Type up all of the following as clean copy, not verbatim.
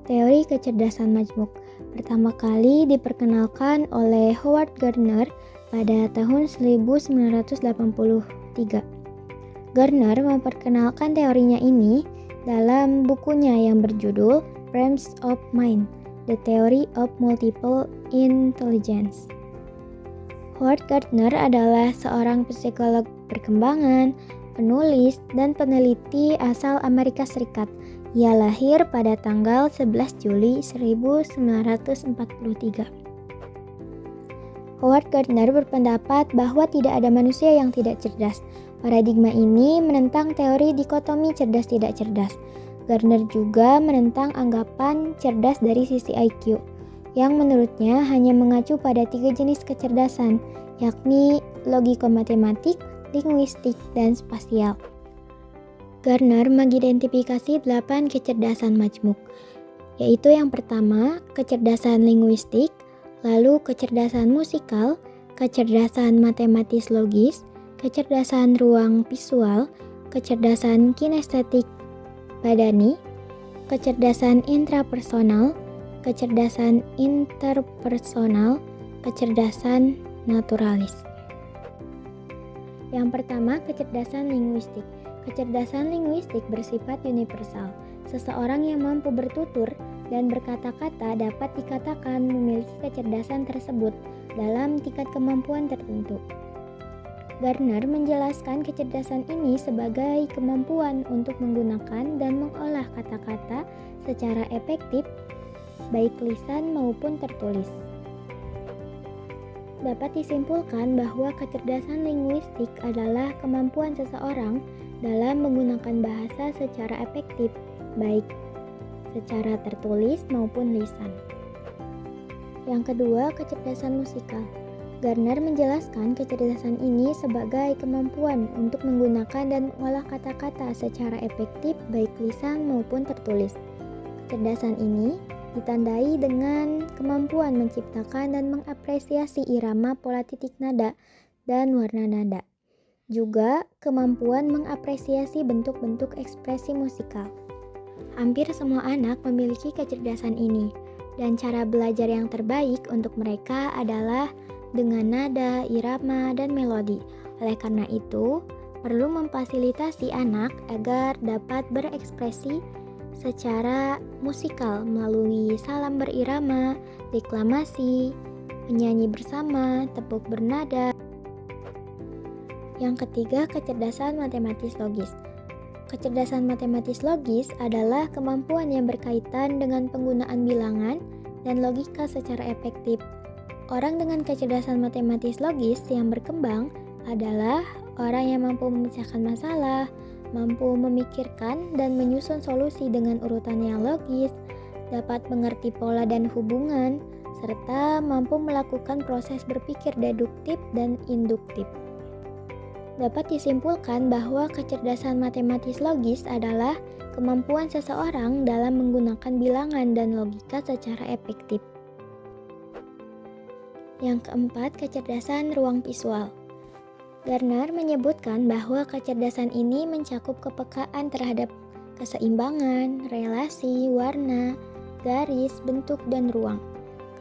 Teori kecerdasan majmuk pertama kali diperkenalkan oleh Howard Gardner pada tahun 1983. Gardner memperkenalkan teorinya ini dalam bukunya yang berjudul Frames of Mind: The Theory of Multiple Intelligence. Howard Gardner adalah seorang psikolog perkembangan, penulis, dan peneliti asal Amerika Serikat. Ia lahir pada tanggal 11 Juli 1943. Howard Gardner berpendapat bahwa tidak ada manusia yang tidak cerdas. Paradigma ini menentang teori dikotomi cerdas tidak cerdas. Gardner juga menentang anggapan cerdas dari sisi IQ, yang menurutnya hanya mengacu pada 3 jenis kecerdasan, yakni logiko-matematik, linguistik, dan spasial. Gardner mengidentifikasi 8 kecerdasan majmuk, yaitu yang pertama, kecerdasan linguistik, lalu kecerdasan musikal, kecerdasan matematis logis, kecerdasan ruang visual, kecerdasan kinestetik badani, kecerdasan intrapersonal, kecerdasan interpersonal, kecerdasan naturalis. Yang pertama, kecerdasan linguistik. Kecerdasan linguistik bersifat universal. Seseorang yang mampu bertutur dan berkata-kata dapat dikatakan memiliki kecerdasan tersebut dalam tingkat kemampuan tertentu. Gardner menjelaskan kecerdasan ini sebagai kemampuan untuk menggunakan dan mengolah kata-kata secara efektif, baik lisan maupun tertulis. Dapat disimpulkan bahwa kecerdasan linguistik adalah kemampuan seseorang dalam menggunakan bahasa secara efektif, baik secara tertulis maupun lisan. Yang kedua, kecerdasan musikal. Gardner menjelaskan kecerdasan ini sebagai kemampuan untuk menggunakan dan mengolah kata-kata secara efektif, baik lisan maupun tertulis. Kecerdasan ini ditandai dengan kemampuan menciptakan dan mengapresiasi irama, pola titik nada, dan warna nada. Juga kemampuan mengapresiasi bentuk-bentuk ekspresi musikal. Hampir semua anak memiliki kecerdasan ini, dan cara belajar yang terbaik untuk mereka adalah dengan nada, irama, dan melodi. Oleh karena itu, perlu memfasilitasi anak agar dapat berekspresi secara musikal melalui salam berirama, deklamasi, menyanyi bersama, tepuk bernada. Yang ketiga, kecerdasan matematis logis. Kecerdasan matematis logis adalah kemampuan yang berkaitan dengan penggunaan bilangan dan logika secara efektif. Orang dengan kecerdasan matematis logis yang berkembang adalah orang yang mampu memecahkan masalah, mampu memikirkan dan menyusun solusi dengan urutan yang logis, dapat mengerti pola dan hubungan, serta mampu melakukan proses berpikir deduktif dan induktif. Dapat disimpulkan bahwa kecerdasan matematis logis adalah kemampuan seseorang dalam menggunakan bilangan dan logika secara efektif. Yang keempat, kecerdasan ruang visual. Gardner menyebutkan bahwa kecerdasan ini mencakup kepekaan terhadap keseimbangan, relasi, warna, garis, bentuk, dan ruang.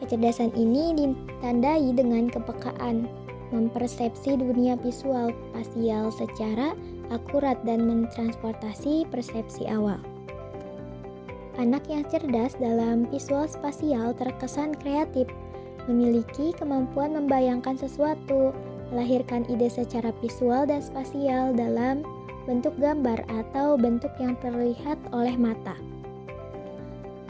Kecerdasan ini ditandai dengan kepekaan mempersepsi dunia visual spasial secara akurat dan mentransportasi persepsi awal. Anak yang cerdas dalam visual spasial terkesan kreatif, memiliki kemampuan membayangkan sesuatu, melahirkan ide secara visual dan spasial dalam bentuk gambar atau bentuk yang terlihat oleh mata.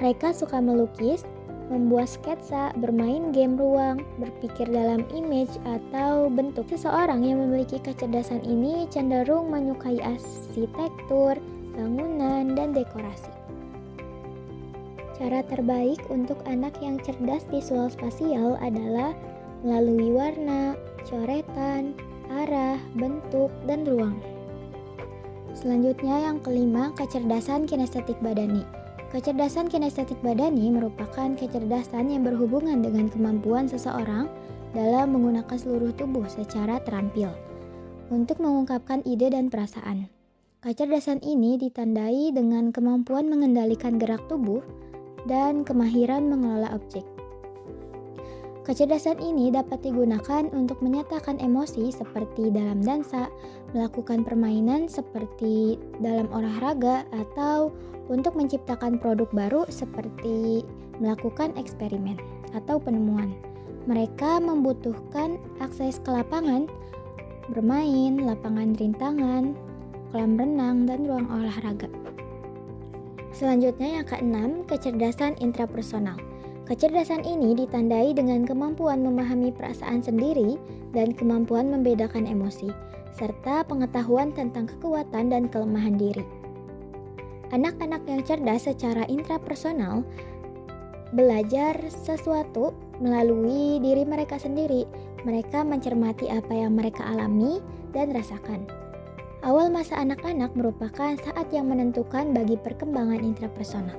Mereka suka melukis, membuat sketsa, bermain game ruang, berpikir dalam image atau bentuk. Seseorang yang memiliki kecerdasan ini cenderung menyukai arsitektur, bangunan, dan dekorasi. Cara terbaik untuk anak yang cerdas visual spasial adalah melalui warna, coretan, arah, bentuk, dan ruang. Selanjutnya yang kelima, kecerdasan kinestetik badani. Kecerdasan kinestetik badani merupakan kecerdasan yang berhubungan dengan kemampuan seseorang dalam menggunakan seluruh tubuh secara terampil untuk mengungkapkan ide dan perasaan. Kecerdasan ini ditandai dengan kemampuan mengendalikan gerak tubuh dan kemahiran mengelola objek. Kecerdasan ini dapat digunakan untuk menyatakan emosi seperti dalam dansa, melakukan permainan seperti dalam olahraga, atau untuk menciptakan produk baru seperti melakukan eksperimen atau penemuan. Mereka membutuhkan akses ke lapangan, bermain, lapangan rintangan, kolam renang, dan ruang olahraga. Selanjutnya yang keenam, kecerdasan intrapersonal. Kecerdasan ini ditandai dengan kemampuan memahami perasaan sendiri dan kemampuan membedakan emosi, serta pengetahuan tentang kekuatan dan kelemahan diri. Anak-anak yang cerdas secara intrapersonal belajar sesuatu melalui diri mereka sendiri. Mereka mencermati apa yang mereka alami dan rasakan. Awal masa anak-anak merupakan saat yang menentukan bagi perkembangan intrapersonal.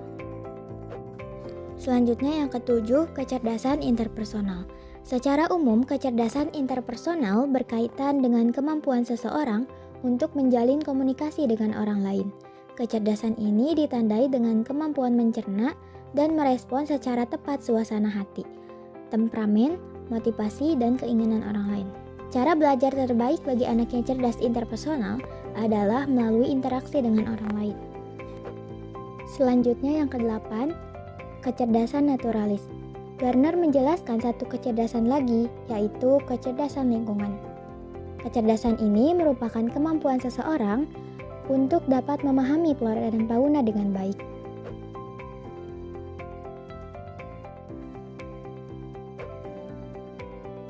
Selanjutnya yang ketujuh, kecerdasan interpersonal. Secara umum, kecerdasan interpersonal berkaitan dengan kemampuan seseorang untuk menjalin komunikasi dengan orang lain. Kecerdasan ini ditandai dengan kemampuan mencerna dan merespons secara tepat suasana hati, temperamen, motivasi, dan keinginan orang lain. Cara belajar terbaik bagi anak yang cerdas interpersonal adalah melalui interaksi dengan orang lain. Selanjutnya yang kedelapan, kecerdasan naturalis. Gardner menjelaskan satu kecerdasan lagi, yaitu kecerdasan lingkungan. Kecerdasan ini merupakan kemampuan seseorang untuk dapat memahami flora dan fauna dengan baik.